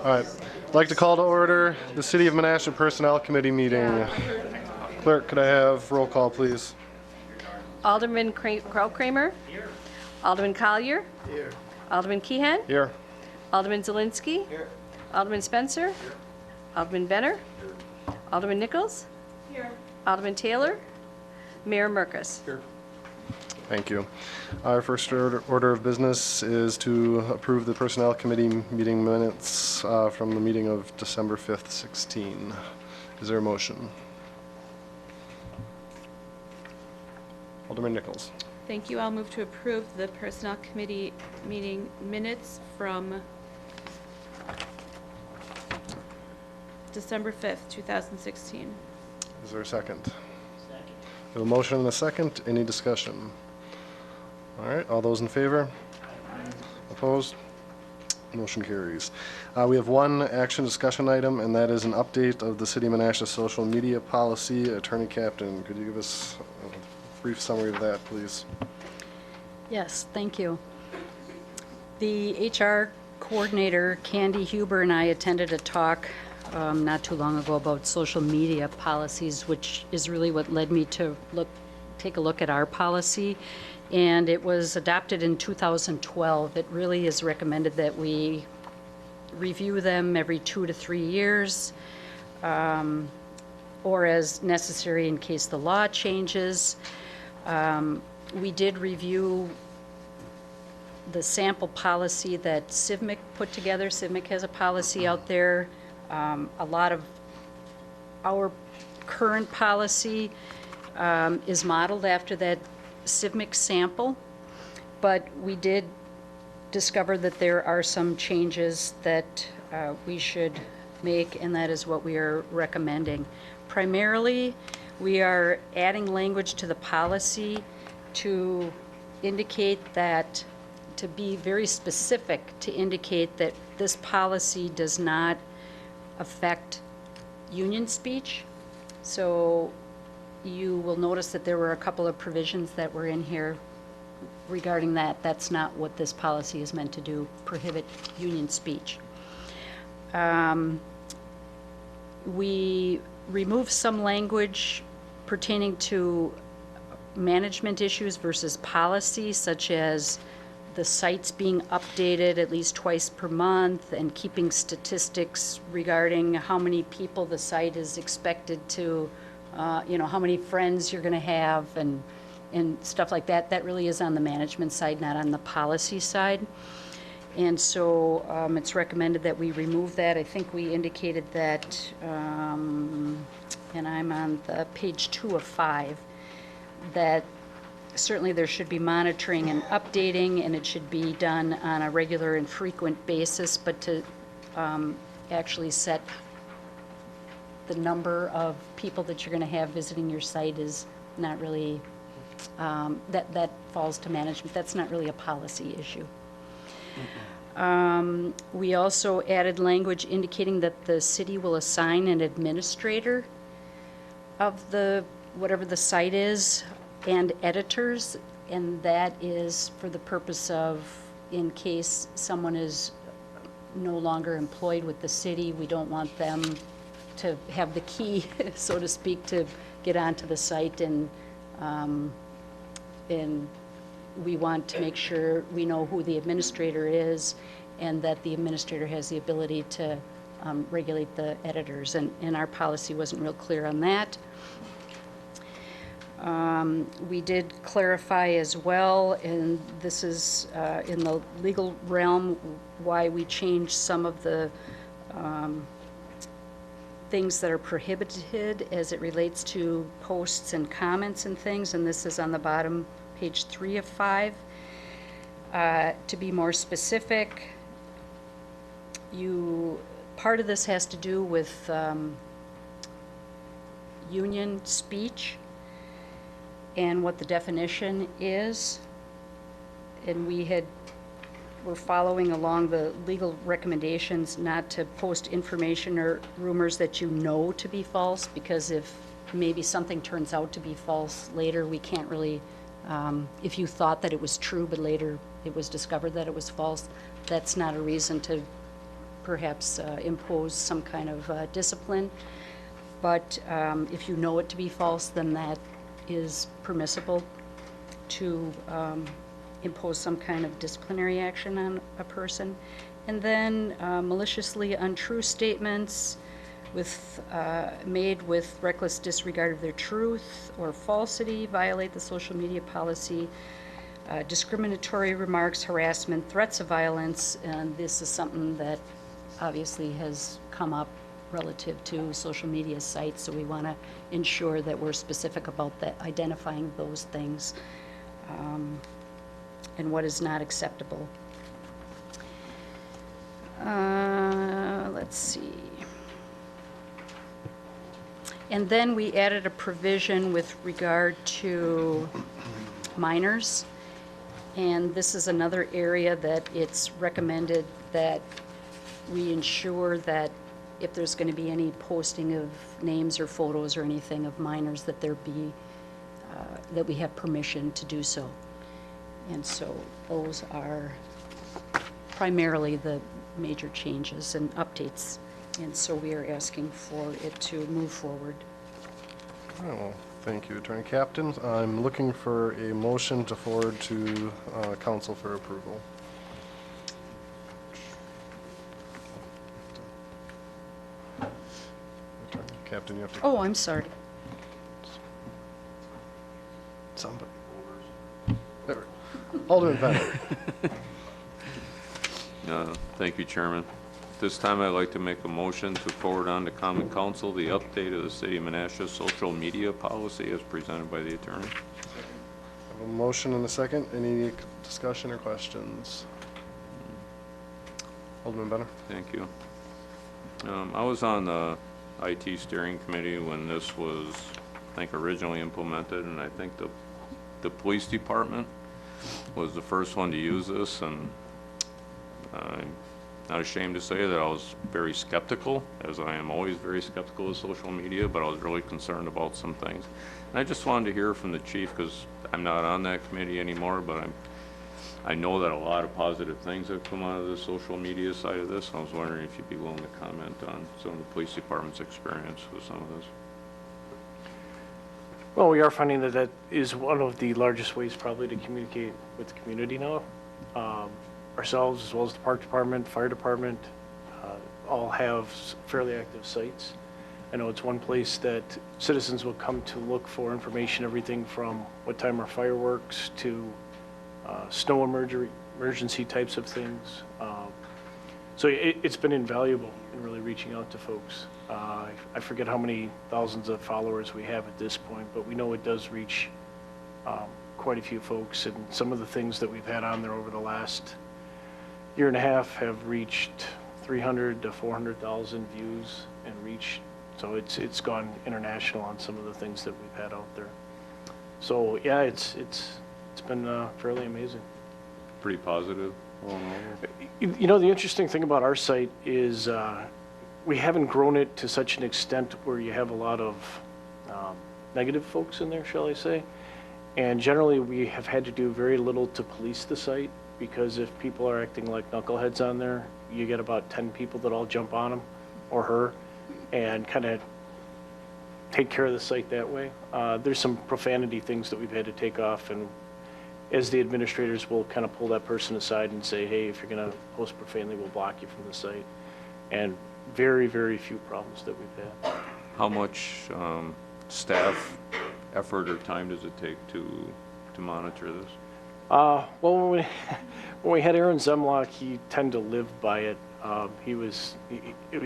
All right. I'd like to call to order the City of Menasha Personnel Committee meeting. Clerk, could I have roll call, please? Alderman Kramer. Here. Alderman Collier. Here. Alderman Keehan. Here. Alderman Zielinski. Here. Alderman Spencer. Here. Alderman Benner. Here. Alderman Nichols. Here. Alderman Taylor. Mayor Merkus. Here. Thank you. Our first order of business is to approve the Personnel Committee meeting minutes from the meeting of December 5th, 16. Is there a motion? Alderman Nichols. Thank you. I'll move to approve the Personnel Committee meeting minutes from December 5th, 2016. Is there a second? Second. We have a motion and a second. Any discussion? All right. All those in favor? Opposed? Motion carries. We have one action discussion item, and that is an update of the City of Menasha social media policy. Attorney Captain, could you give us a brief summary of that, please? Yes, thank you. The HR coordinator, Candy Huber, and I attended a talk not too long ago about social media policies, which is really what led me to take a look at our policy. And it was adopted in 2012. It really is recommended that we review them every 2 to 3 years, or as necessary in case the law changes. We did review the sample policy that CIVMIC put together. CIVMIC has a policy out there. A lot of our current policy is modeled after that CIVMIC sample, but we did discover that there are some changes that we should make, and that is what we are recommending. Primarily, we are adding language to the policy to indicate that, to be very specific, to indicate that this policy does not affect union speech. So you will notice that there were a couple of provisions that were in here regarding that. That's not what this policy is meant to do, prohibit union speech. We removed some language pertaining to management issues versus policy, such as the sites being updated at least twice per month and keeping statistics regarding how many people the site is expected to, how many friends you're going to have and stuff like that. That really is on the management side, not on the policy side. And so it's recommended that we remove that. I think we indicated that, and I'm on the page 2 of 5, that certainly there should be monitoring and updating, and it should be done on a regular and frequent basis, but to actually set the number of people that you're going to have visiting your site is not really, that falls to management. That's not really a policy issue. We also added language indicating that the city will assign an administrator of whatever the site is, and editors, and that is for the purpose of, in case someone is no longer employed with the city, we don't want them to have the key, so to speak, to get onto the site, and we want to make sure we know who the administrator is, and that the administrator has the ability to regulate the editors, and our policy wasn't real clear on that. We did clarify as well, and this is in the legal realm, why we changed some of the things that are prohibited as it relates to posts and comments and things, and this is on the bottom, page 3 of 5. To be more specific, part of this has to do with union speech and what the definition is, and we're following along the legal recommendations not to post information or rumors that you know to be false, because if maybe something turns out to be false later, we can't really, if you thought that it was true but later it was discovered that it was false, that's not a reason to perhaps impose some kind of discipline. But if you know it to be false, then that is permissible to impose some kind of disciplinary action on a person. And then maliciously untrue statements made with reckless disregard of their truth or falsity violate the social media policy. Discriminatory remarks, harassment, threats of violence, and this is something that obviously has come up relative to social media sites, so we want to ensure that we're specific about that, identifying those things and what is not acceptable. Let's see. And then we added a provision with regard to minors. And this is another area that it's recommended that we ensure that if there's going to be any posting of names or photos or anything of minors, that there be, that we have permission to do so. And so those are primarily the major changes and updates. And so we are asking for it to move forward. All right, well, thank you, Attorney Captain. I'm looking for a motion to forward to council for approval. Attorney Captain, you have to... Oh, I'm sorry. Somebody. There. Alderman Bennett. Thank you, Chairman. This time I'd like to make a motion to forward on to Common Council the update of the City of Menasha social media policy as presented by the attorney. I have a motion and a second. Any discussion or questions? Alderman Benner. Thank you. I was on the IT steering committee when this was, I think, originally implemented, and I think the police department was the first one to use this, and I'm not ashamed to say that I was very skeptical, as I am always very skeptical of social media, but I was really concerned about some things. And I just wanted to hear from the chief, because I'm not on that committee anymore, but I know that a lot of positive things have come out of the social media side of this. I was wondering if you'd be willing to comment on some of the police department's experience with some of this. Well, we are finding that that is one of the largest ways probably to communicate with the community now. Ourselves, as well as the park department, fire department, all have fairly active sites. I know it's one place that citizens will come to look for information, everything from what time are fireworks to snow emergency types of things. So it's been invaluable in really reaching out to folks. I forget how many thousands of followers we have at this point, but we know it does reach quite a few folks, and some of the things that we've had on there over the last year and a half have reached 300 to 400,000 views and reach. So it's gone international on some of the things that we've had out there. So yeah, it's been fairly amazing. Pretty positive all in all. You know, the interesting thing about our site is we haven't grown it to such an extent where you have a lot of negative folks in there, shall I say. And generally we have had to do very little to police the site, because if people are acting like knuckleheads on there, you get about 10 people that all jump on him or her and kind of take care of the site that way. There's some profanity things that we've had to take off, and as the administrators will kind of pull that person aside and say, hey, if you're going to post profanely, we'll block you from the site. And very, very few problems that we've had. How much staff effort or time does it take to monitor this? Well, when we had Aaron Zemlock, he tended to live by it. It was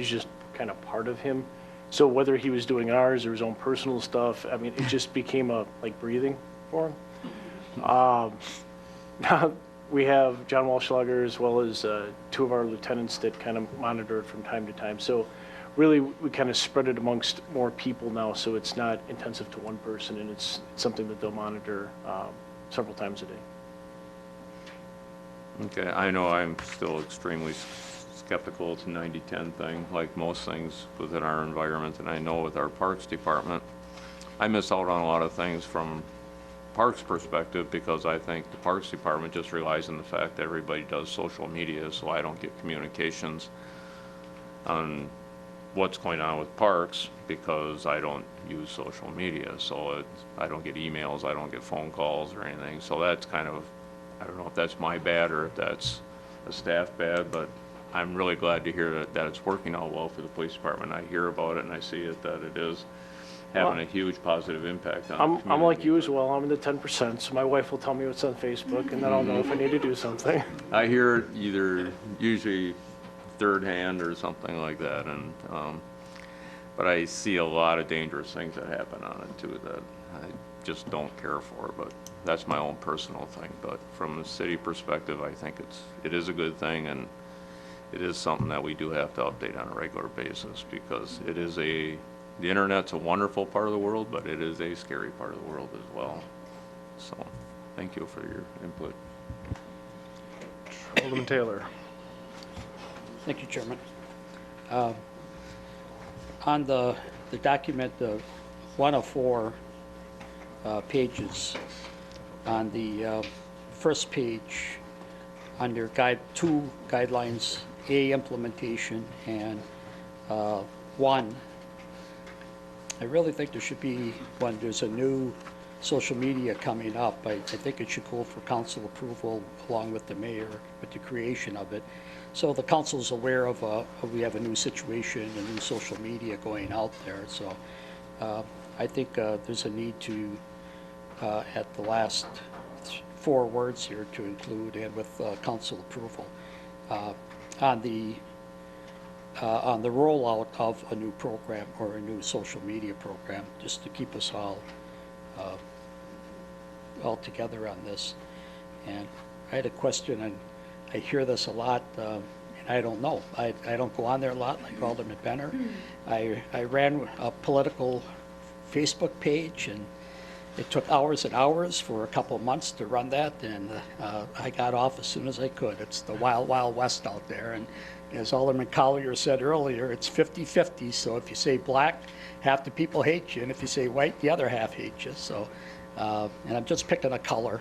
just kind of part of him. So whether he was doing ours or his own personal stuff, I mean, it just became like breathing for him. Now we have John Walschlager as well as two of our lieutenants that kind of monitor it from time to time. So really we kind of spread it amongst more people now, so it's not intensive to one person, and it's something that they'll monitor several times a day. Okay, I know I'm still extremely skeptical. It's a 90-10 thing, like most things within our environment, and I know with our parks department, I miss out on a lot of things from parks perspective, because I think the parks department just relies on the fact that everybody does social media, so I don't get communications on what's going on with parks because I don't use social media, so I don't get emails, I don't get phone calls or anything, so that's kind of, I don't know if that's my bad or if that's a staff bad, but I'm really glad to hear that it's working out well for the police department. I hear about it and I see it, that it is having a huge positive impact on the I'm like community. you as well. I'm in the 10%, so my wife will tell me what's on Facebook, and then I'll know if I need to do something. I hear it either usually third hand or something like that, and but I see a lot of dangerous things that happen on it too that I just don't care for. But that's my own personal thing. But from a city perspective, I think it is a good thing, and it is something that we do have to update on a regular basis because it is the internet's a wonderful part of the world, but it is a scary part of the world as well. So, thank you for your input. Alderman Taylor. Thank you, Chairman. On the document, the 104 pages, on the first page, under two guidelines, A, implementation, and 1, I really think there should be, when there's a new social media coming up, I think it should go for council approval along with the mayor with the creation of it. So the council's aware of we have a new situation, a new social media going out there. So I think there's a need to, at the last 4 words here, to include and with council approval on the rollout of a new program or a new social media program, just to keep us all together on this. And I had a question, and I hear this a lot, and I don't know. I don't go on there a lot like Alderman Benner. I ran a political Facebook page, and it took hours and hours for a couple of months to run that, and I got off as soon as I could. It's the wild, wild west out there, and as Alderman Collier said earlier, it's 50-50, so if you say black, half the people hate you, and if you say white, the other half hate you. So, and I'm just picking a color.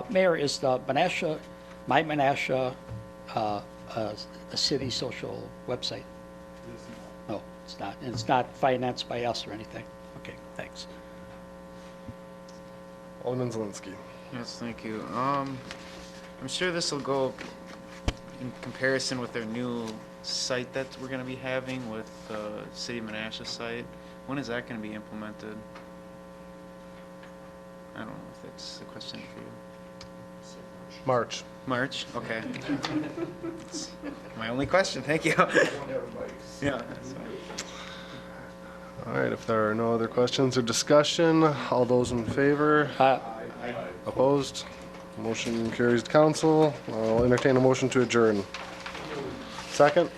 Mayor, is the Menasha, my Menasha, a city social website? No, it's not. And it's not financed by us or anything. Okay, thanks. Alderman Zelinski. Yes, thank you. I'm sure this will go in comparison with their new site that we're going to be having with the City of Menasha site. When is that going to be implemented? I don't know if that's a question for you. March. March? Okay. That's my only question. Thank you. Yeah. That's fine. All right, if there are no other questions or discussion, all those in favor? Opposed? Motion carries to council. I'll entertain a motion to adjourn. Second?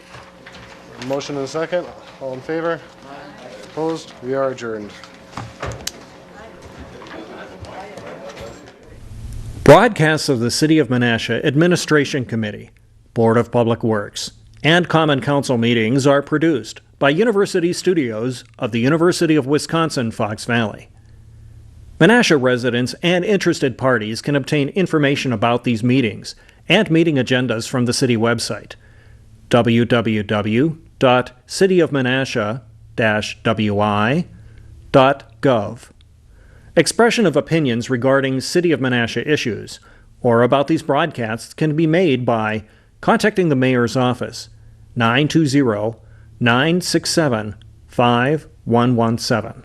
Motion and a second. All in favor? Opposed? We are adjourned. Broadcasts of the City of Menasha Administration Committee, Board of Public Works, and Common Council meetings are produced by University Studios of the University of Wisconsin-Fox Valley. Menasha residents and interested parties can obtain information about these meetings and meeting agendas from the city website, www.cityofmenasha-wi.gov. Expression of opinions regarding City of Menasha issues or about these broadcasts can be made by contacting the Mayor's Office, 920-967-5117.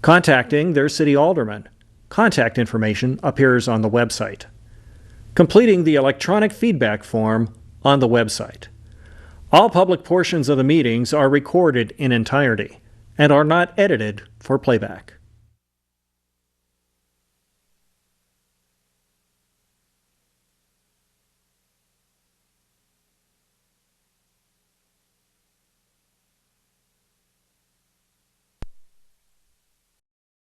Contacting their city alderman. Contact information appears on the website. Completing the electronic feedback form on the website. All public portions of the meetings are recorded in entirety and are not edited for playback.